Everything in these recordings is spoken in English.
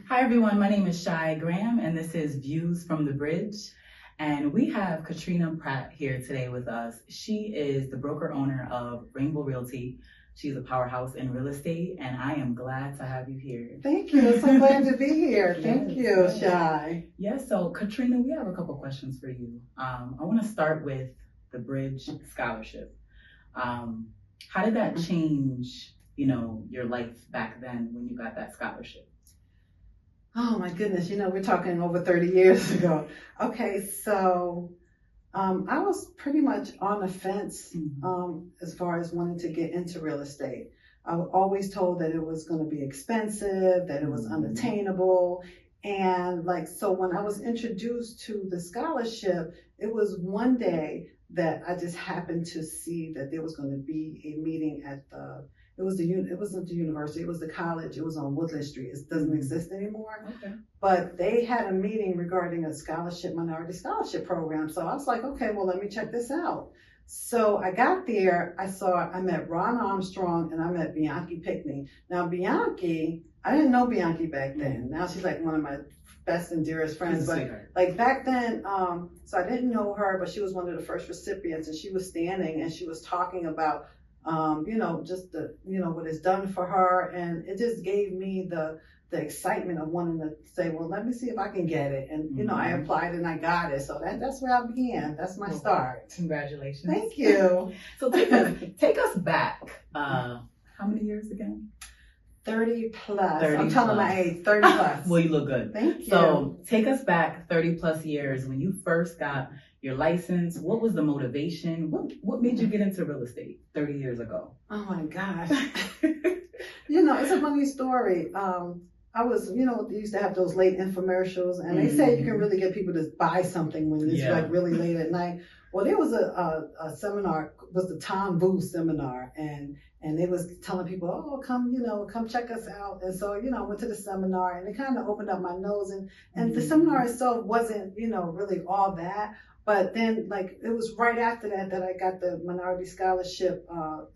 Hi everyone, my name is Shy Grahame and this is Views from the Bridge. And we have Katrina Pratt here today with us. She is the broker owner of Rainbow Realty. She's a powerhouse in real estate and I am glad to have you here. Thank you, so glad to be here. Thank you, yes. Shy. Yes, so Katrina, we have a couple questions for you. I want to start with the Bridge Scholarship. How did that change, your life back then when you got that scholarship? Oh my goodness, we're talking over 30 years ago. Okay, so I was pretty much on the fence as far as wanting to get into real estate. I was always told that it was going to be expensive, that it was unattainable. And so when I was introduced to the scholarship, it was one day that I just happened to see that there was going to be a meeting at it wasn't the university, it was the college, it was on Woodland Street. It doesn't exist anymore. Okay. But they had a meeting regarding a minority scholarship program. So I was like, okay, well, let me check this out. So I got there, I met Ron Armstrong and I met Bianchi Pickney. Now Bianchi, I didn't know Bianchi back then. Now she's like one of my best and dearest friends. But like back then, so I didn't know her, but she was one of the first recipients and she was standing and she was talking about just what it's done for her. And it just gave me the excitement of wanting to say, well, let me see if I can get it. And, I applied and I got it. So that's where I began. That's my start. Congratulations. Thank you. So take us back. How many years again? 30 plus. I'm telling my age, 30 plus. Well, you look good. Thank you. So take us back 30 plus years when you first got your license. What was the motivation? What made you get into real estate 30 years ago? Oh my gosh. It's a funny story. I was, they used to have those late infomercials and they say you can really get people to buy something when it's like really late at night. Well, there was a seminar, it was the Tom Booth seminar, and they was telling people, oh, come check us out. And so, I went to the seminar and it kind of opened up my nose and the seminar itself wasn't, really all that. But then it was right after that I got the minority scholarship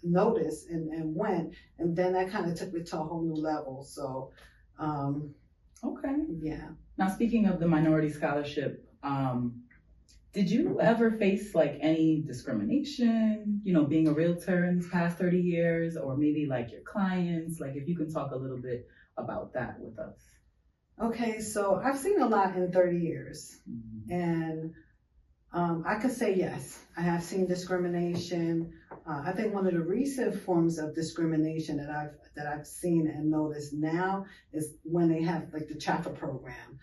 notice and went, and then that kind of took me to a whole new level. So, okay. Yeah. Now, speaking of the minority scholarship, did you ever face any discrimination, being a realtor in these past 30 years, or maybe your clients? If you can talk a little bit about that with us. Okay, so I've seen a lot in 30 years, and I could say yes, I have seen discrimination. I think one of the recent forms of discrimination that I've seen and noticed now is when they have the CHAFA program.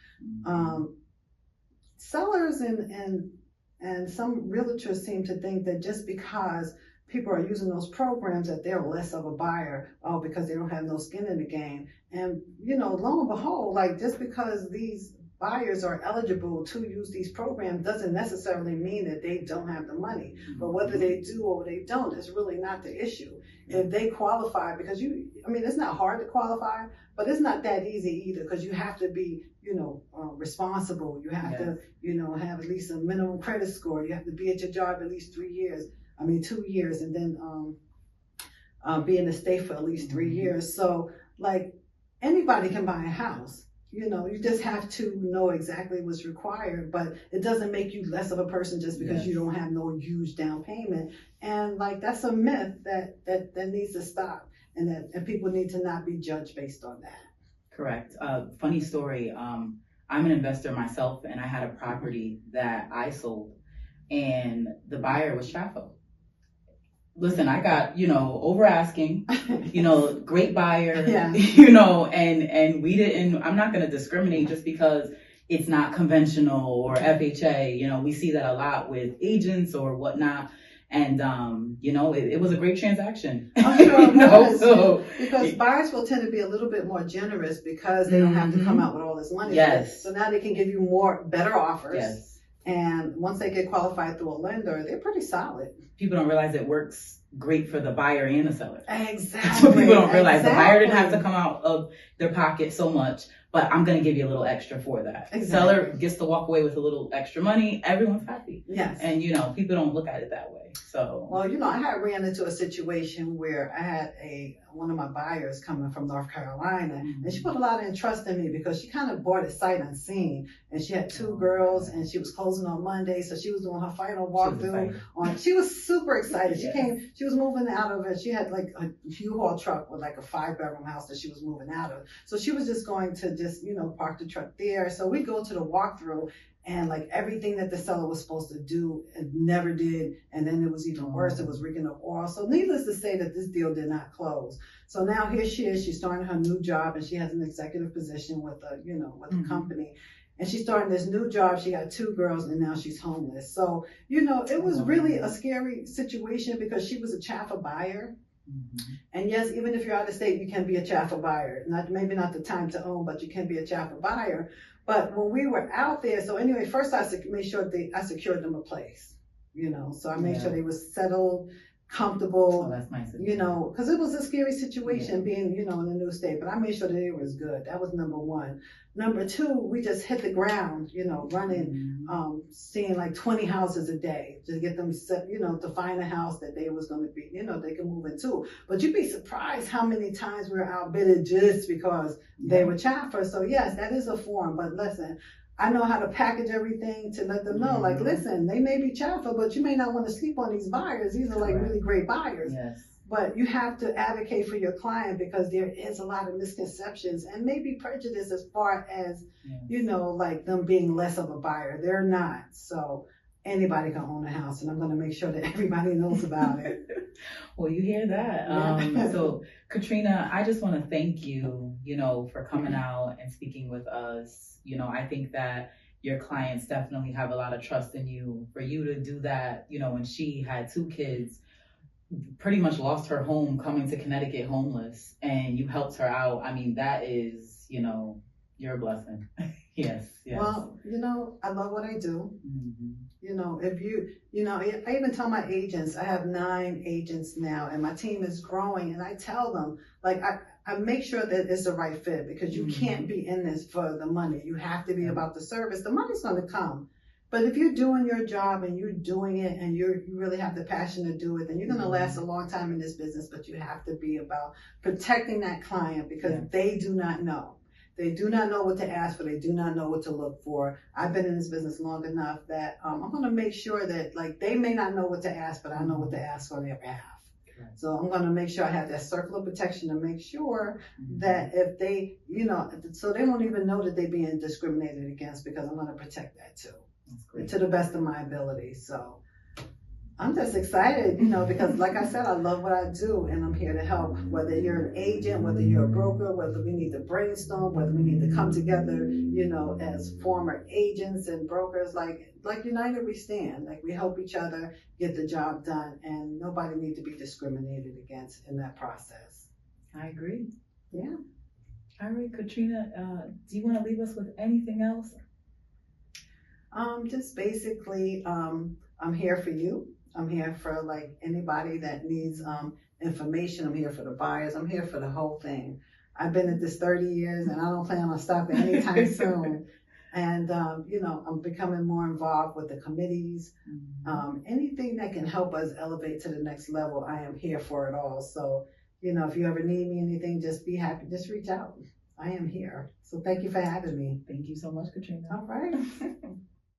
Sellers and some realtors seem to think that just because people are using those programs that they're less of a buyer, because they don't have no skin in the game. And lo and behold, just because these buyers are eligible to use these programs doesn't necessarily mean that they don't have the money. But whether they do or they don't is really not the issue. If they qualify, because it's not hard to qualify, but it's not that easy either, because you have to be, responsible. You have to, have at least a minimum credit score. You have to be at your job at least 2 years, and then be in the state for at least 3 years. So anybody can buy a house. You just have to know exactly what's required, but it doesn't make you less of a person just because you don't have no huge down payment. And that's a myth that needs to stop, and people need to not be judged based on that. Correct. Funny story. I'm an investor myself, and I had a property that I sold, and the buyer was CHAFA. Listen, I got, over asking, great buyer, and we didn't, I'm not going to discriminate just because it's not conventional or FHA. We see that a lot with agents or whatnot. And, it was a great transaction. I'm sure it was. Because buyers will tend to be a little bit more generous because they don't have to come out with all this money. Yes. So now they can give you better offers. Yes. And once they get qualified through a lender, they're pretty solid. People don't realize it works great for the buyer and the seller. Exactly. That's what people don't realize. The buyer didn't have to come out of their pocket so much, but I'm going to give you a little extra for that. Exactly. Seller gets to walk away with a little extra money. Everyone's happy. Yes. And, people don't look at it that way. So. Well, I had ran into a situation where I had one of my buyers coming from North Carolina, and she put a lot of trust in me because she kind of bought it sight unseen. And she had two girls, and she was closing on Monday, so she was doing her final walkthrough. She was super excited. She was moving out of it. She had like a U-Haul truck with like a 5-bedroom house that she was moving out of. So she was just going to park the truck there. So we go to the walkthrough, and like everything that the seller was supposed to do, it never did. And then it was even worse. It was rigging up oil. So needless to say that this deal did not close. So now here she is. She's starting her new job, and she has an executive position with a company. And she's starting this new job. She got 2 girls, and now she's homeless. So, it was really a scary situation because she was a chaffa buyer. And yes, even if you're out of state, you can be a chaffa buyer. Maybe not the time to own, but you can be a chaffa buyer. But when we were out there, so anyway, first I made sure I secured them a place, so I made sure they were settled, comfortable, oh, that's nice. Because it was a scary situation being, in a new state, but I made sure that it was good. That was number one. Number two, we just hit the ground, running, seeing like 20 houses a day to get them set, to find a house that they was going to be, they can move into. But you'd be surprised how many times we were outbidded just because they were chaffers. So yes, that is a form, but listen, I know how to package everything to let them know, like, listen, they may be chaffer, but you may not want to sleep on these buyers. These are like really great buyers. Yes. But you have to advocate for your client because there is a lot of misconceptions and maybe prejudice as far as, like them being less of a buyer. They're not. So anybody can own a house, and I'm going to make sure that everybody knows about it. Well, you hear that. So Katrina, I just want to thank you, for coming out and speaking with us. I think that your clients definitely have a lot of trust in you. For you to do that, when she had 2 kids, pretty much lost her home coming to Connecticut homeless, and you helped her out. I mean, that is, you're a blessing. Yes. Well, I love what I do. If I even tell my agents, I have 9 agents now, and my team is growing, and I tell them, like, I make sure that it's the right fit, because you can't be in this for the money. You have to be about the service. The money's going to come. But if you're doing your job and you're doing it and you really have the passion to do it, then you're going to last a long time in this business. But you have to be about protecting that client, because they do not know. They do not know what to ask for. They do not know what to look for. I've been in this business long enough that I'm going to make sure that, like, they may not know what to ask, but I know what to ask on their behalf. So I'm going to make sure I have that circle of protection to make sure that if they, so they won't even know that they're being discriminated against, because I'm going to protect that too. To the best of my ability. So I'm just excited, because like I said, I love what I do, and I'm here to help. Whether you're an agent, whether you're a broker, whether we need to brainstorm, whether we need to come together, as former agents and brokers, like united we stand. Like, we help each other get the job done, and nobody needs to be discriminated against in that process. I agree. Yeah. All right, Katrina, do you want to leave us with anything else? Just basically, I'm here for you. I'm here for like anybody that needs information. I'm here for the buyers. I'm here for the whole thing. I've been at this 30 years, and I don't plan on stopping anytime soon. And, I'm becoming more involved with the committees. Anything that can help us elevate to the next level, I am here for it all. So, if you ever need me anything, just be happy. Just reach out. I am here. So thank you for having me. Thank you so much, Katrina. All right.